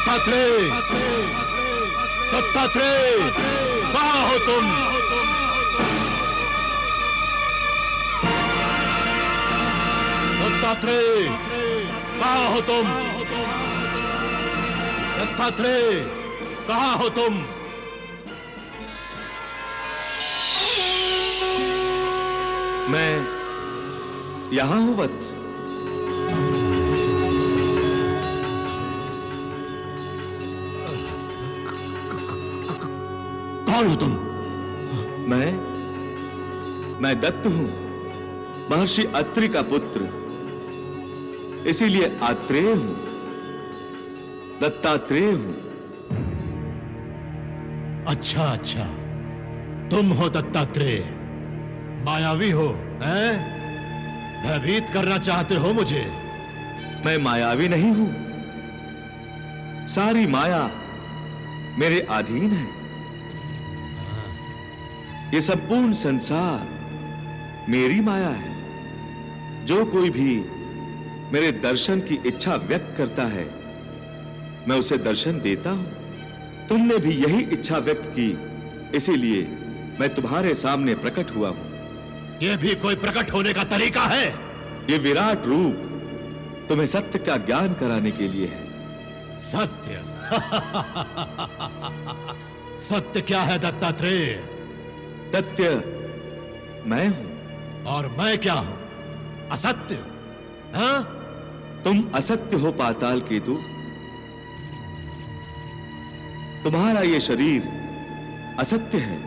दत्तात्रेय, दत्तात्रेय, कहाँ हो तुम? दत्तात्रेय, कहाँ हो तुम? दत्तात्रेय, कहाँ हो तुम? मैं यहां हूं वत्स। कौन हो तुम? मैं दत्त हूं, महर्षि अत्रि का पुत्र, इसीलिए आत्रेय हूं, दत्तात्रेय हूं। अच्छा अच्छा, तुम हो दत्तात्रेय, मायावी हो, हैं? भयभीत करना चाहते हो मुझे? मैं मायावी नहीं हूं, सारी माया मेरे अधीन है। ये संपूर्ण संसार मेरी माया है। जो कोई भी मेरे दर्शन की इच्छा व्यक्त करता है, मैं उसे दर्शन देता हूं। तुमने भी यही इच्छा व्यक्त की, इसीलिए मैं तुम्हारे सामने प्रकट हुआ हूं। यह भी कोई प्रकट होने का तरीका है? ये विराट रूप तुम्हें सत्य का ज्ञान कराने के लिए है। सत्य? सत्य क्या है दत्तात्रेय? सत्य मैं हूं। और मैं क्या हूं? असत्य? हाँ? तुम असत्य हो पाताल केतु। तुम्हारा ये शरीर असत्य है।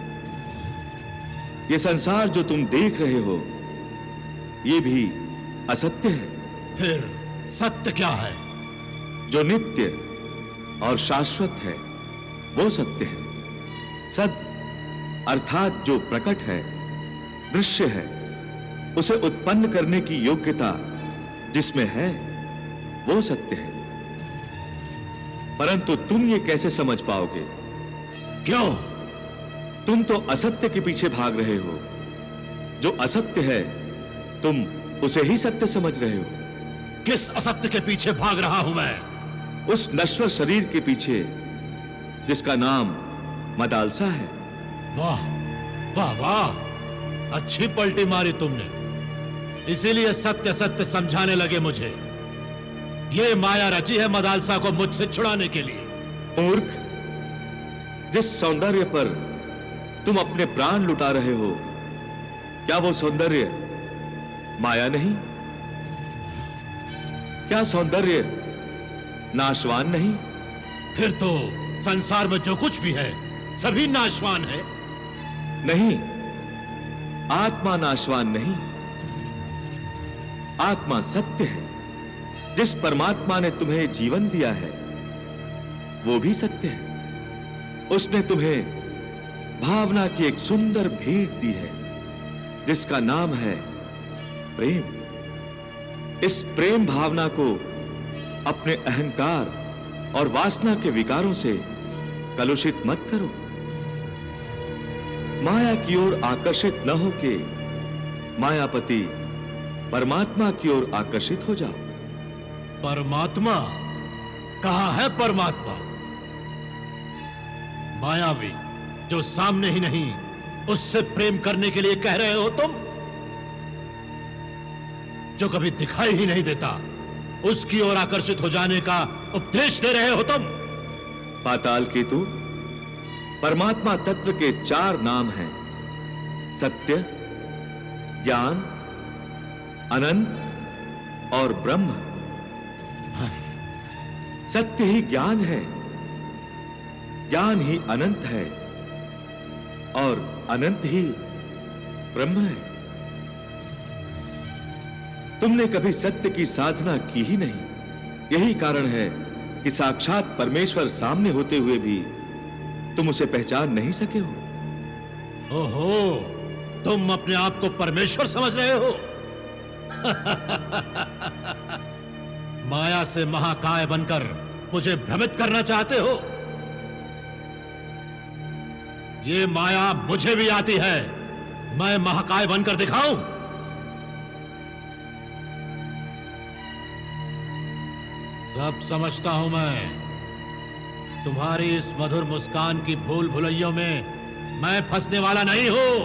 ये संसार जो तुम देख रहे हो, ये भी असत्य है। फिर सत्य क्या है? जो नित्य और शाश्वत है, वो सत्य है। सद अर्थात जो प्रकट है, दृश्य है, उसे उत्पन्न करने की योग्यता जिसमें है, वो सत्य है। परंतु तुम ये कैसे समझ पाओगे? क्यों? तुम तो असत्य के पीछे भाग रहे हो। जो असत्य है, तुम उसे ही सत्य समझ रहे हो। किस असत्य के पीछे भाग रहा हूं मैं? उस नश्वर शरीर के पीछे जिसका नाम मदालसा है। वाह वाह वाह, अच्छी पलटी मारी तुमने। इसीलिए सत्य सत्य समझाने लगे मुझे। ये माया रची है मदालसा को मुझसे छुड़ाने के लिए। मूर्ख, जिस सौंदर्य पर तुम अपने प्राण लुटा रहे हो, क्या वो सौंदर्य माया नहीं? क्या सौंदर्य नाशवान नहीं? फिर तो संसार में जो कुछ भी है सभी नाशवान है। नहीं, आत्मा नाशवान नहीं। आत्मा सत्य है। जिस परमात्मा ने तुम्हें जीवन दिया है, वो भी सत्य है। उसने तुम्हें भावना की एक सुंदर भेंट दी है, जिसका नाम है प्रेम। इस प्रेम भावना को अपने अहंकार और वासना के विकारों से कलुषित मत करो। माया की ओर आकर्षित न होके मायापति परमात्मा की ओर आकर्षित हो जाओ। परमात्मा? कहां है परमात्मा? मायावी जो सामने ही नहीं, उससे प्रेम करने के लिए कह रहे हो तुम? जो कभी दिखाई ही नहीं देता, उसकी ओर आकर्षित हो जाने का उपदेश दे रहे हो तुम? पाताल केतु, परमात्मा तत्व के 4 नाम हैं: सत्य, ज्ञान, अनंत और ब्रह्म। सत्य ही ज्ञान है, ज्ञान ही अनंत है और अनंत ही ब्रह्म है। तुमने कभी सत्य की साधना की ही नहीं। यही कारण है कि साक्षात परमेश्वर सामने होते हुए भी तुम उसे पहचान नहीं सके हो। ओहो, तुम अपने आप को परमेश्वर समझ रहे हो? माया से महाकाय बनकर मुझे भ्रमित करना चाहते हो? ये माया मुझे भी आती है। मैं महाकाय बनकर दिखाऊं? सब समझता हूं मैं। तुम्हारी इस मधुर मुस्कान की भूल भुलैयों में मैं फंसने वाला नहीं हूं।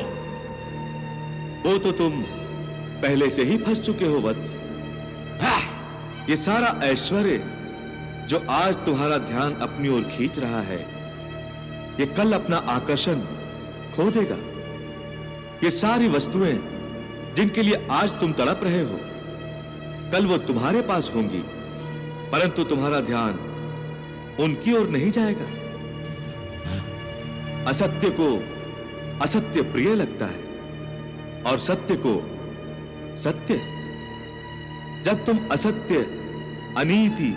वो तो तुम पहले से ही फंस चुके हो वत्स। ये सारा ऐश्वर्य जो आज तुम्हारा ध्यान अपनी ओर खींच रहा है, ये कल अपना आकर्षण खो देगा। ये सारी वस्तुएं जिनके लिए आज तुम तड़प रहे हो, कल वो तुम्हारे पास होंगी, परंतु तुम्हारा ध्यान उनकी ओर नहीं जाएगा। असत्य को असत्य प्रिय लगता है और सत्य को सत्य। जब तुम असत्य, अनीति,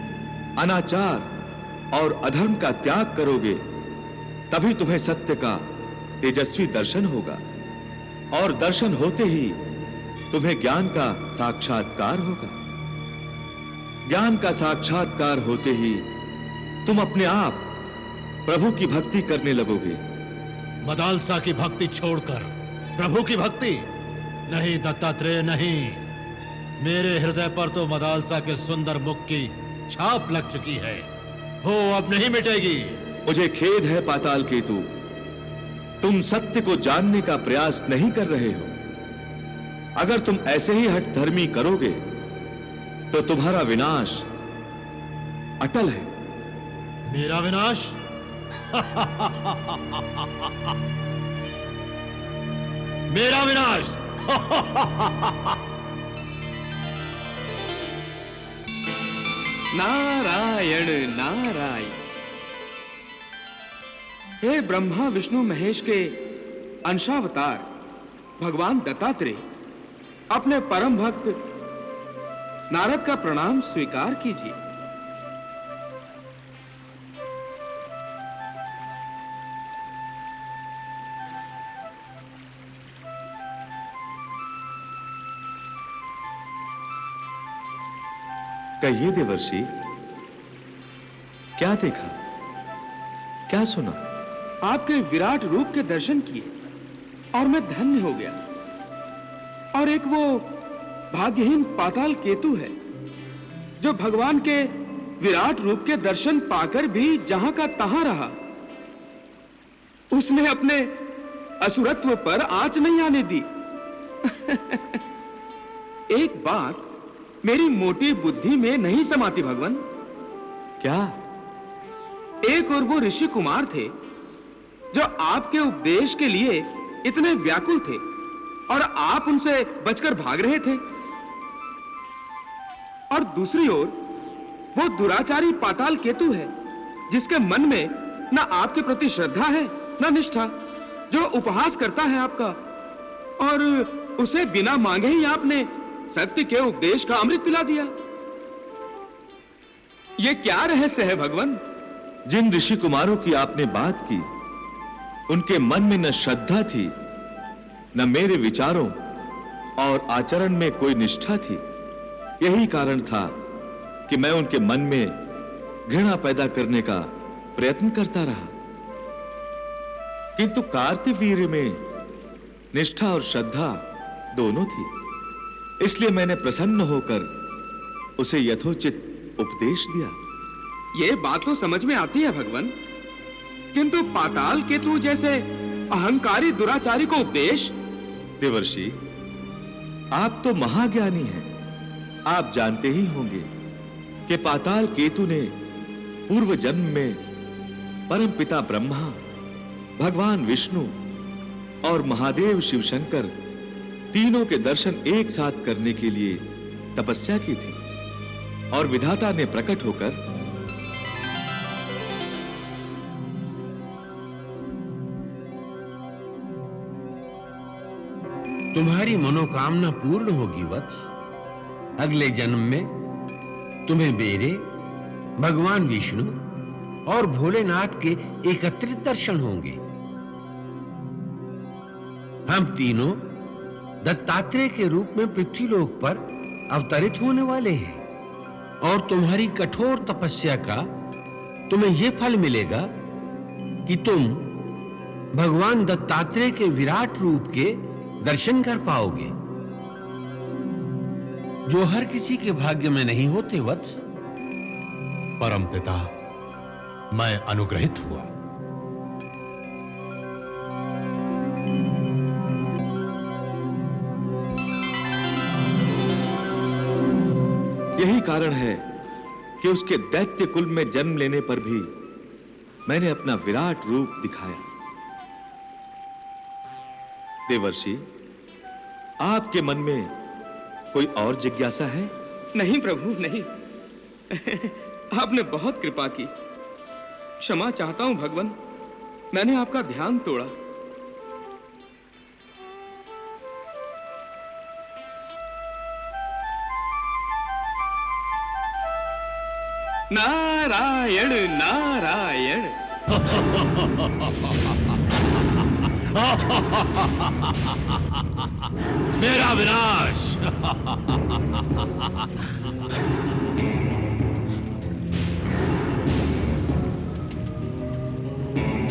अनाचार और अधर्म का त्याग करोगे, तभी तुम्हें सत्य का तेजस्वी दर्शन होगा, और दर्शन होते ही तुम्हें ज्ञान का साक्षात्कार होगा। ज्ञान का साक्षात्कार होते ही तुम अपने आप प्रभु की भक्ति करने लगोगे। मदालसा की भक्ति छोड़कर प्रभु की भक्ति नहीं दत्तात्रेय, नहीं। मेरे हृदय पर तो मदालसा के सुंदर मुख की छाप लग चुकी है, वो अब नहीं मिटेगी। मुझे खेद है पाताल केतु, तुम सत्य को जानने का प्रयास नहीं कर रहे हो। अगर तुम ऐसे ही हठ धर्मी करोगे तो तुम्हारा विनाश अटल है। मेरा विनाश? मेरा विनाश? नारायण नारायण। हे ब्रह्मा विष्णु महेश के अंशावतार भगवान दत्तात्रेय, अपने परम भक्त नारद का प्रणाम स्वीकार कीजिए। कहिए देवर्षि, क्या देखा, क्या सुना? आपके विराट रूप के दर्शन किए और मैं धन्य हो गया। और एक वो भाग्यहीन पाताल केतु है जो भगवान के विराट रूप के दर्शन पाकर भी जहां का तहां रहा। उसने अपने असुरत्व पर आंच नहीं आने दी। एक बात मेरी मोटी बुद्धि में नहीं समाती भगवान। क्या? एक और वो ऋषि कुमार थे जो आपके उपदेश के लिए इतने व्याकुल थे और आप उनसे बचकर भाग रहे थे, और दूसरी ओर वो दुराचारी पाताल केतु है जिसके मन में ना आपके प्रति श्रद्धा है ना निष्ठा, जो उपहास करता है आपका, और उसे बिना मांगे ही आपने सत्य के उपदेश का अमृत पिला दिया। यह क्या रहस्य है भगवान? जिन ऋषि कुमारों की आपने बात की, उनके मन में न श्रद्धा थी, न मेरे विचारों और आचरण में कोई निष्ठा थी। यही कारण था कि मैं उनके मन में घृणा पैदा करने का प्रयत्न करता रहा। किंतु कार्तवीर्य में निष्ठा और श्रद्धा दोनों थी, इसलिए मैंने प्रसन्न होकर उसे यथोचित उपदेश दिया। यह बात तो समझ में आती है भगवान, किंतु पाताल केतु जैसे अहंकारी दुराचारी को उपदेश? देवर्षि, आप तो महाज्ञानी हैं। आप जानते ही होंगे कि पाताल केतु ने पूर्व जन्म में परमपिता ब्रह्मा, भगवान विष्णु और महादेव शिव शंकर तीनों के दर्शन एक साथ करने के लिए तपस्या की थी, और विधाता ने प्रकट होकर तुम्हारी मनोकामना पूर्ण होगी वत्स। अगले जन्म में तुम्हें मेरे, भगवान विष्णु और भोलेनाथ के एकत्रित दर्शन होंगे। हम तीनों दत्तात्रेय के रूप में पृथ्वीलोक पर अवतरित होने वाले हैं, और तुम्हारी कठोर तपस्या का तुम्हें यह फल मिलेगा कि तुम भगवान दत्तात्रेय के विराट रूप के दर्शन कर पाओगे, जो हर किसी के भाग्य में नहीं होते वत्स। परमपिता, मैं अनुग्रहित हुआ। यही कारण है कि उसके दैत्य कुल में जन्म लेने पर भी मैंने अपना विराट रूप दिखाया। देवर्षि, आपके मन में कोई और जिज्ञासा है? नहीं प्रभु, नहीं। आपने बहुत कृपा की। क्षमा चाहता हूं भगवान, मैंने आपका ध्यान तोड़ा। नारायण नारायण। मेरा विनाश।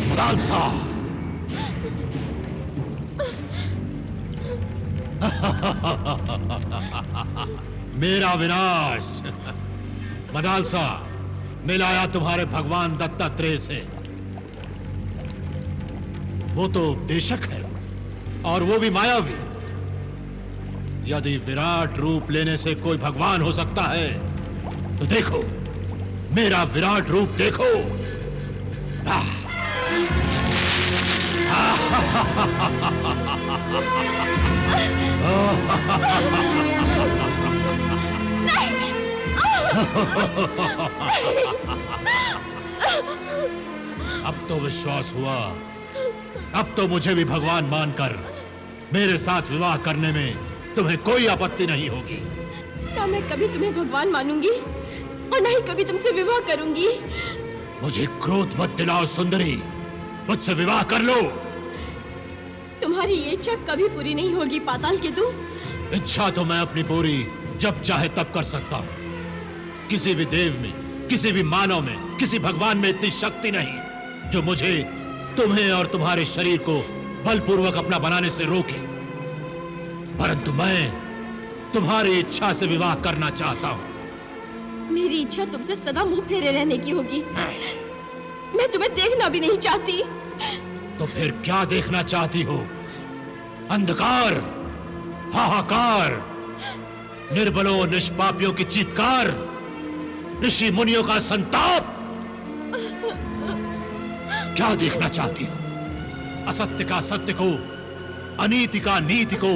मदालसा, मेरा विनाश। मदालसा, मिलाया तुम्हारे भगवान दत्तात्रेय से। वो तो बेशक है, और वो भी मायावी। यदि विराट रूप लेने से कोई भगवान हो सकता है तो देखो, मेरा विराट रूप देखो। अब तो विश्वास हुआ। अब तो मुझे भी भगवान मानकर मेरे साथ विवाह करने में तुम्हें कोई आपत्ति नहीं होगी। ना मैं कभी तुम्हें भगवान मानूंगी और ना ही कभी तुमसे विवाह करूंगी। मुझे क्रोध मत दिलाओ सुंदरी, मुझसे विवाह कर लो। तुम्हारी ये इच्छा कभी पूरी नहीं होगी पाताल केतु। इच्छा तो मैं अपनी पूरी जब चाहे तब कर सकता हूं। किसी भी देव में, किसी भी मानव में, किसी भगवान में इतनी शक्ति नहीं जो मुझे तुम्हें और तुम्हारे शरीर को बलपूर्वक अपना बनाने से रोके। परंतु मैं तुम्हारी इच्छा से विवाह करना चाहता हूं। मेरी इच्छा तुमसे सदा मुंह फेरे रहने की होगी। मैं तुम्हें देखना भी नहीं चाहती। तो फिर क्या देखना चाहती हो? अंधकार, हाहाकार, निर्बलों निष्पापियों की चीत्कार, ऋषि मुनियों का संताप? क्या देखना चाहती हो? असत्य का सत्य को, अनीति का नीति को,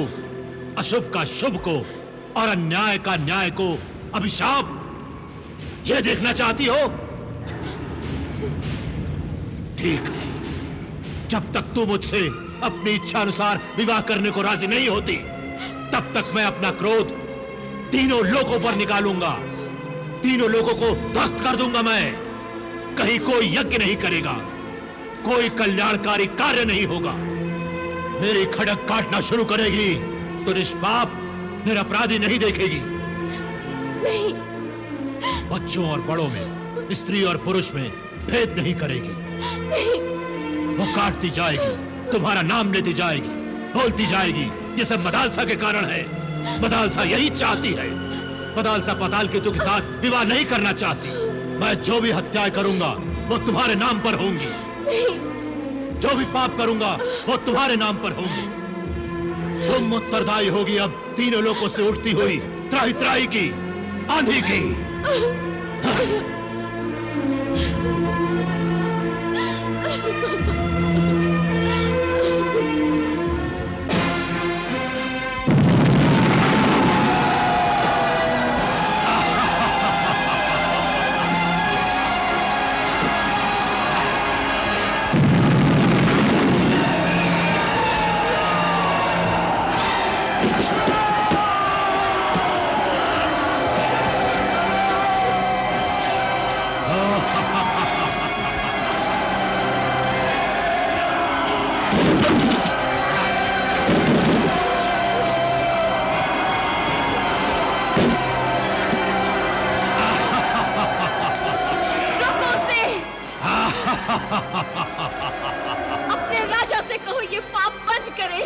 अशुभ का शुभ को और अन्याय का न्याय को अभिशाप, ये देखना चाहती हो? ठीक है, जब तक तू मुझसे अपनी इच्छा अनुसार विवाह करने को राजी नहीं होती, तब तक मैं अपना क्रोध तीनों लोकों पर निकालूंगा। तीनों लोगों को ध्वस्त कर दूंगा मैं। कहीं कोई यज्ञ नहीं करेगा, कोई कल्याणकारी कार्य नहीं होगा। मेरी खड़क काटना शुरू करेगी तो निष्पाप निरपराधी नहीं देखेगी। नहीं। बच्चों और बड़ों में, स्त्री और पुरुष में भेद नहीं करेगी। नहीं। वो काटती जाएगी, तुम्हारा नाम लेती जाएगी, बोलती जाएगी ये सब मदालसा के कारण है। मदालसा यही चाहती है। मदालसा पाताल केतु के साथ विवाह नहीं करना चाहती। मैं जो भी हत्याएं करूंगा वो तुम्हारे नाम पर होंगी। नहीं। जो भी पाप करूंगा वो तुम्हारे नाम पर होंगे। तुम उत्तरदायी होगी अब तीनों लोगों से उठती हुई त्राही त्राही की, आंधी की। अपने राजा से कहो ये पाप बंद करे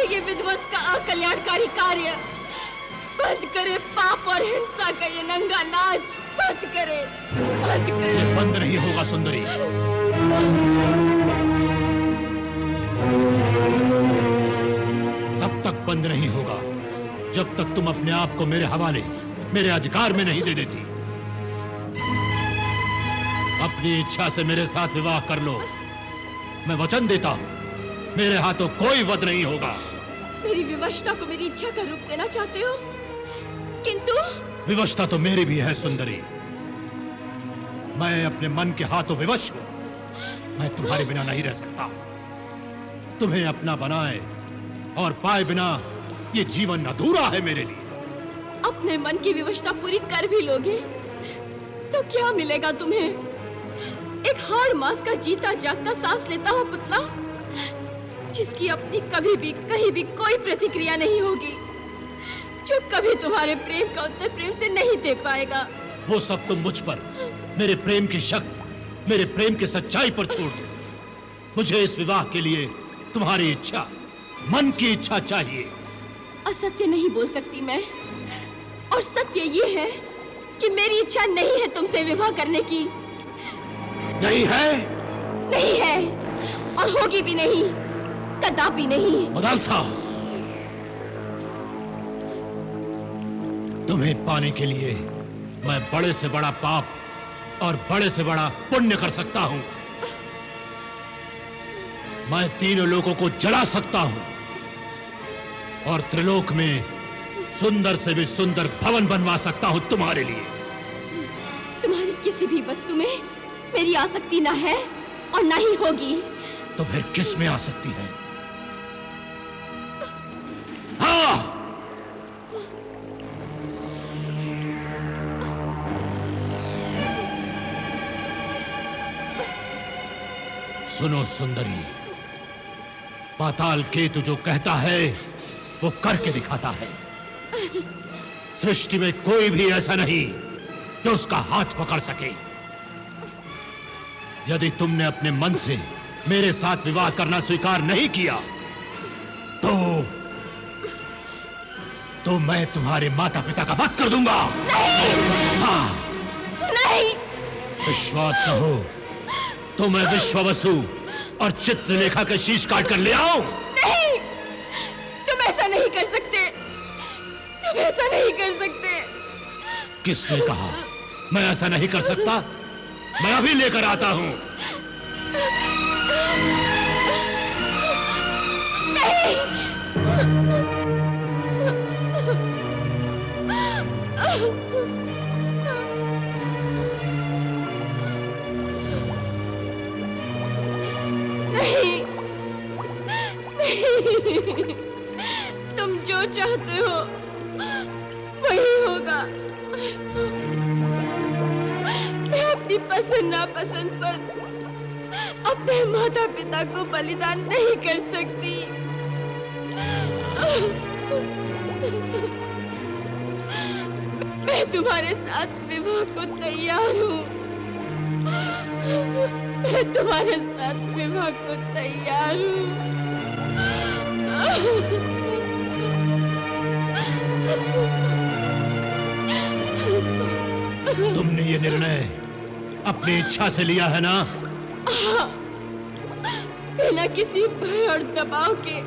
ये विध्वंस का अकल्याणकारी कार्य, बंद करे पाप और हिंसा का ये नंगा नाच, बंद करे। बंद कर। ये बंद नहीं होगा सुंदरी। तब तक बंद नहीं होगा जब तक तुम अपने आप को मेरे हवाले, मेरे अधिकार में नहीं दे देती। अपनी इच्छा से मेरे साथ विवाह कर लो। मैं वचन देता हूं, मेरे हाथों कोई वध नहीं होगा। मेरी विवशता को मेरी इच्छा का रूप देना चाहते हो, किंतु विवशता तो मेरी भी है सुंदरी। मैं अपने मन के हाथों विवश हूं। मैं तुम्हारे बिना नहीं रह सकता। तुम्हें अपना बनाए और पाए बिना ये जीवन अधूरा है मेरे लिए। अपने मन की विवशता पूरी कर भी लोगे तो क्या मिलेगा तुम्हें? एक हाड़ मांस का जीता जागता सांस लेता हुआ पुतला, जिसकी अपनी कभी भी कहीं भी कोई प्रतिक्रिया नहीं होगी, जो कभी तुम्हारे प्रेम का उत्तर प्रेम से नहीं दे पाएगा। वो सब तुम मुझ पर, मेरे प्रेम की शक्ति, मेरे प्रेम की सच्चाई पर छोड़ दो। मुझे इस विवाह के लिए तुम्हारी इच्छा, मन की इच्छा चाहिए। असत्य नहीं बोल सकती मैं, और सत्य ये है कि मेरी इच्छा नहीं है तुमसे विवाह करने की। नहीं है? नहीं है, और होगी भी नहीं, कदापि नहीं। मदालसा, तुम्हें पाने के लिए मैं बड़े से बड़ा पाप और बड़े से बड़ा पुण्य कर सकता हूं। मैं तीनों लोगों को जला सकता हूं और त्रिलोक में सुंदर से भी सुंदर भवन बनवा सकता हूं तुम्हारे लिए। तुम्हारी किसी भी वस्तु में मेरी आसक्ति ना है और ना ही होगी। तो फिर किस में आसक्ति है? हाँ, सुनो सुंदरी, पाताल केतु जो कहता है वो करके दिखाता है। सृष्टि में कोई भी ऐसा नहीं जो उसका हाथ पकड़ सके। यदि तुमने अपने मन से मेरे साथ विवाह करना स्वीकार नहीं किया तो मैं तुम्हारे माता पिता का वध कर दूंगा। नहीं! हाँ, नहीं! विश्वास न हो तो मैं विश्ववसु और चित्रलेखा के शीश काट कर ले आऊं। नहीं! तुम ऐसा नहीं कर सकते। तुम ऐसा नहीं कर सकते। किसने कहा मैं ऐसा नहीं कर सकता? मैं अभी लेकर आता हूं। नहीं, नहीं, तुम जो चाहते हो वही होगा। मैं अपनी पसंद नापसंद पर अपने माता पिता को बलिदान नहीं कर सकती। मैं तुम्हारे साथ विवाह को तैयार हूँ। मैं तुम्हारे साथ विवाह को तैयार हूँ। तुमने ये निर्णय अपनी इच्छा से लिया है ना? बिना किसी भय और दबाव के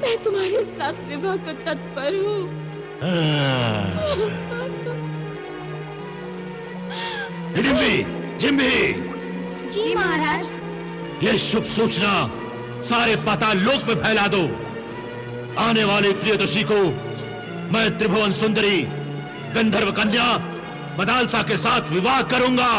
मैं तुम्हारे साथ विवाह को तत्पर हूँ। हिडिंबी, जिम्बी, जी महाराज। ये शुभ सूचना सारे पाताल लोक में फैला दो। आने वाली त्रयोदशी को मैं त्रिभुवन सुंदरी गंधर्व कन्या मदालसा के साथ विवाह करूंगा।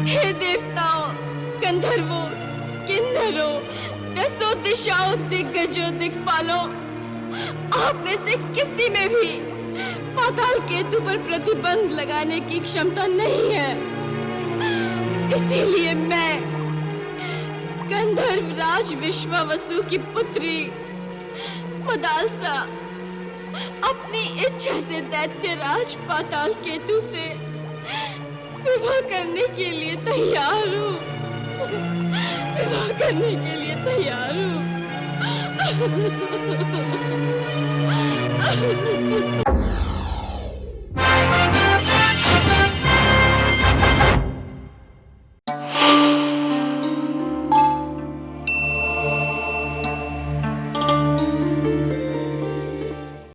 हे देवताओं, गंधर्वों, किन्नरों, दसों दिशाओं, दिग्गजों, दिक्पालों, आप में से किसी में भी पाताल केतु पर प्रतिबंध लगाने की क्षमता नहीं है। इसीलिए मैं गंधर्व राज विश्वावसु की पुत्री मदालसा अपनी इच्छा से दैत्य राज पाताल केतु से विवाह करने के लिए तैयार हूँ। विवाह करने के लिए तैयार हूँ।